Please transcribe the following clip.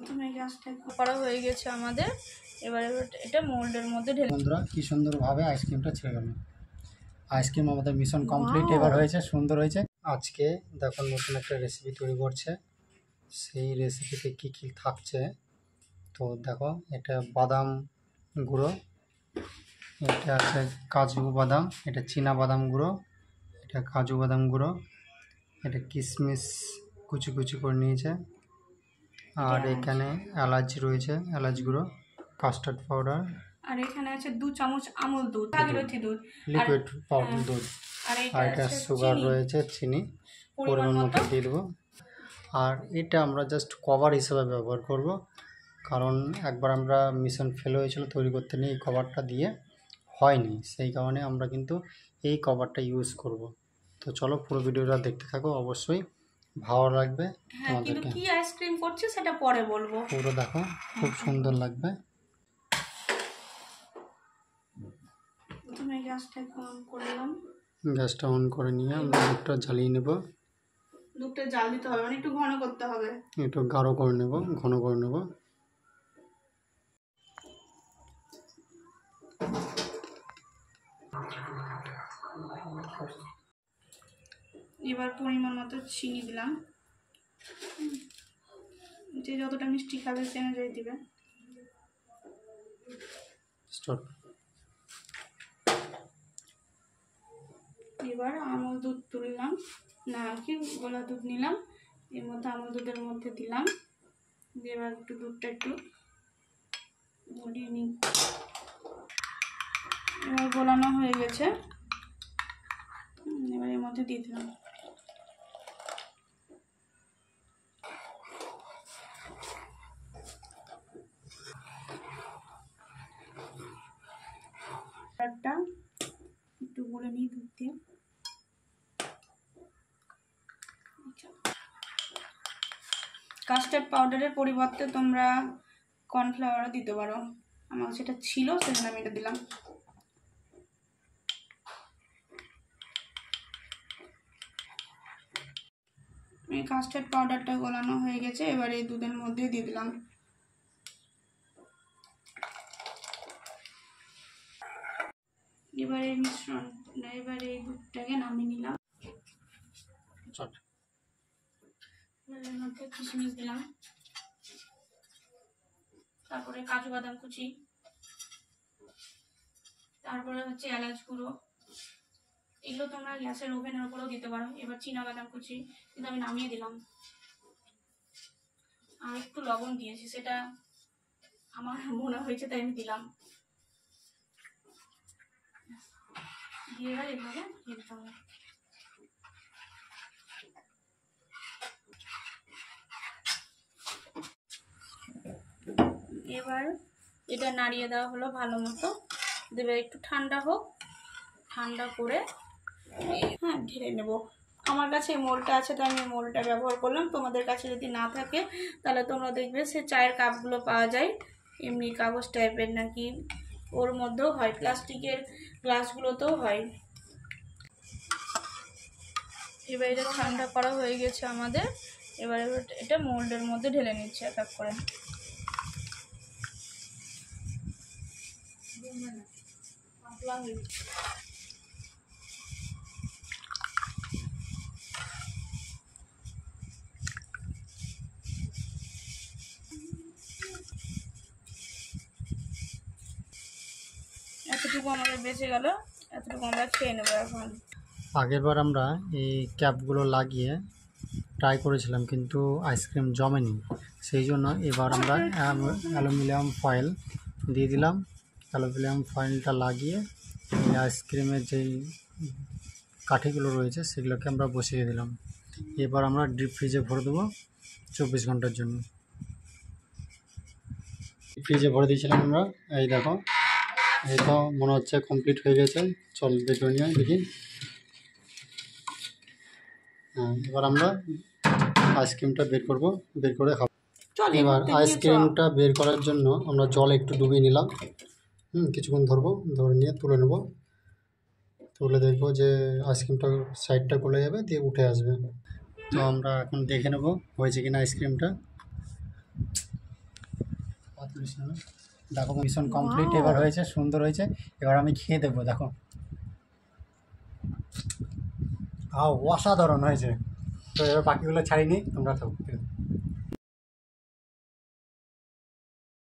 প্রথমে গ্যাসটা করা হয়ে গেছে আমাদের। এবারে এটা মোল্ডের মধ্যে ঢেলে। বন্ধুরা কি সুন্দরভাবে আইসক্রিমটা ছেড়ে গেল। আইসক্রিম আমাদের মিশন কমপ্লিট এবার হয়েছে, সুন্দর হয়েছে। আজকে দেখো নতুন একটা রেসিপি তৈরি করছে। সেই রেসিপিতে কি কি থাকছে তো দেখো, এটা বাদাম গুঁড়ো, এটা আছে কাজু বাদাম, এটা চীনা বাদাম গুঁড়ো, এটা কাজু বাদাম গুঁড়ো, এটা কিশমিশ কুচি কুচি করে নিয়েছে, আর এখানে এলাচ রয়েছে, এলাচ গুঁড়ো, কাস্টার্ড পাউডার, আর এখানে আছে 2 চামচ আমুল দুধ, ভাগীরথী দুধ, লিকুইড পাউডার দুধ, আর এটা সুগার রয়েছে, চিনি পরিমাণ মতো দিয়ে দেবো। আর এটা আমরা জাস্ট কভার হিসেবে ব্যবহার করব, কারণ একবার আমরা মিশন ফেল হয়েছিল তৈরি করতে নিয়ে, এই কভারটা দিয়ে হয়নি, সেই কারণে আমরা কিন্তু এই কভারটা ইউজ করব। তো চলো পুরো ভিডিওটা দেখতে থাকো, অবশ্যই ভালো লাগবে তোমাদেরকে। কি আইসক্রিম করছি সেটা পরে বলবো, পুরো দেখো, খুব সুন্দর লাগবে। প্রথমে গ্যাসটা অন করলাম, গ্যাসটা অন করে নিয়ে আমরা দুধটা জ্বালিয়ে নেব। দুধটা জাল দিতে হবে, মানে একটু ঘন করতে হবে, একটু গাঢ় করে নেব, ঘন করে নেব। এবার পরিমাণ মতো চিনি দিলাম, যে যতটা মিষ্টি খাবে সে অনুযায়ী দিবে। এবার আমুল দুধ তুললাম, না কি গোলা দুধ নিলাম, এর মধ্যে আমুল দুধের মধ্যে দিলাম, দিয়ে এবার একটু দুধটা একটু গলিয়ে নিই। এবার গোলানো হয়ে গেছে, এবার এর মধ্যে দিয়ে দিলাম। একটু গলে নিই দুধ দিয়ে। কাস্টার্ড পাউডারের পরিবর্তে তোমরা কর্নফ্লাওয়ারও দিতে পারো, আমার সেটা ছিল সেজন্য আমি এটা দিলাম। এই কাস্টার্ড পাউডারটা গলানো হয়ে গেছে, এবার এই দুধের মধ্যে দিয়ে দিলাম। এবার এই মিশ্রণ, এবার এই দুধটাকে নামিয়ে নিলাম। এর মধ্যে কিশমিশ দিলাম, তারপরে কাজু বাদাম কুচি, তারপরে হচ্ছে এলাচ গুঁড়ো, এগুলো তোমরা গ্যাসের ওভেনের উপরেও দিতে পারো। এবার চীনা বাদাম কুচি, কিন্তু আমি নামিয়ে দিলাম। আর একটু লবণ দিয়েছি, সেটা আমার মনে হয়েছে তাই আমি দিলাম। দিয়ে এবার এভাবে দিতে হবে। এবার এটা নাড়িয়ে দেওয়া হলো ভালো মতো, দেবে একটু ঠান্ডা হোক, ঠান্ডা করে ঢেলে নেব। আমার কাছে এই মোলটা আছে তাই আমি মোলটা ব্যবহার করলাম, তোমাদের কাছে যদি না থাকে তাহলে তোমরা দেখবে সে চায়ের কাপগুলো পাওয়া যায় এমনি কাগজ টাইপের, নাকি ওর মধ্যেও হয়, প্লাস্টিকের গ্লাসগুলোতেও হয়। এবার এটা ঠান্ডা করা হয়ে গেছে আমাদের, এবার এটা মোল্ডের মধ্যে ঢেলে নিচ্ছে এক এক করে। এতটুকু আমাদের বেঁচে গেল, এতটুকু আমরা খেয়ে নেবো এখন। আগেরবার আমরা এই ক্যাপগুলো লাগিয়ে ট্রাই করেছিলাম, কিন্তু আইসক্রিম জমেনি, সেই জন্য এবার আমরা অ্যালুমিনিয়াম ফয়েল দিয়ে দিলাম। অ্যালুমিনিয়াম ফয়েলটা লাগিয়ে এই আইসক্রিমের যেই কাঠিগুলো রয়েছে সেগুলোকে আমরা বসিয়ে দিলাম। এবার আমরা ডিপ ফ্রিজে ভরে দেবো 24 ঘন্টার জন্য। ডিপ ফ্রিজে ভরে দিয়েছিলাম আমরা, এই দেখো, এই তো মনে হচ্ছে কমপ্লিট হয়ে গেছে। চল দেখে নিয়ে দেখি। হ্যাঁ, এবার আমরা আইসক্রিমটা বের করব, বের করে খাবো। এবার আইসক্রিমটা বের করার জন্য আমরা জল একটু ডুবিয়ে নিলাম, কিছুক্ষণ ধরবো, ধরে নিয়ে তুলে নেব। তুলে দেখবো যে আইসক্রিমটা সাইডটা গলে যাবে, দিয়ে উঠে আসবে। তো আমরা এখন দেখে নেব হয়েছে কিনা আইসক্রিমটা। দেখো মিশন কমপ্লিট এবার হয়েছে, সুন্দর হয়েছে। এবার আমি খেয়ে দেবো, দেখো অসাধারণ হয়েছে। তো এবার বাকিগুলো ছাড়িয়ে নিই, তোমরা থাকো।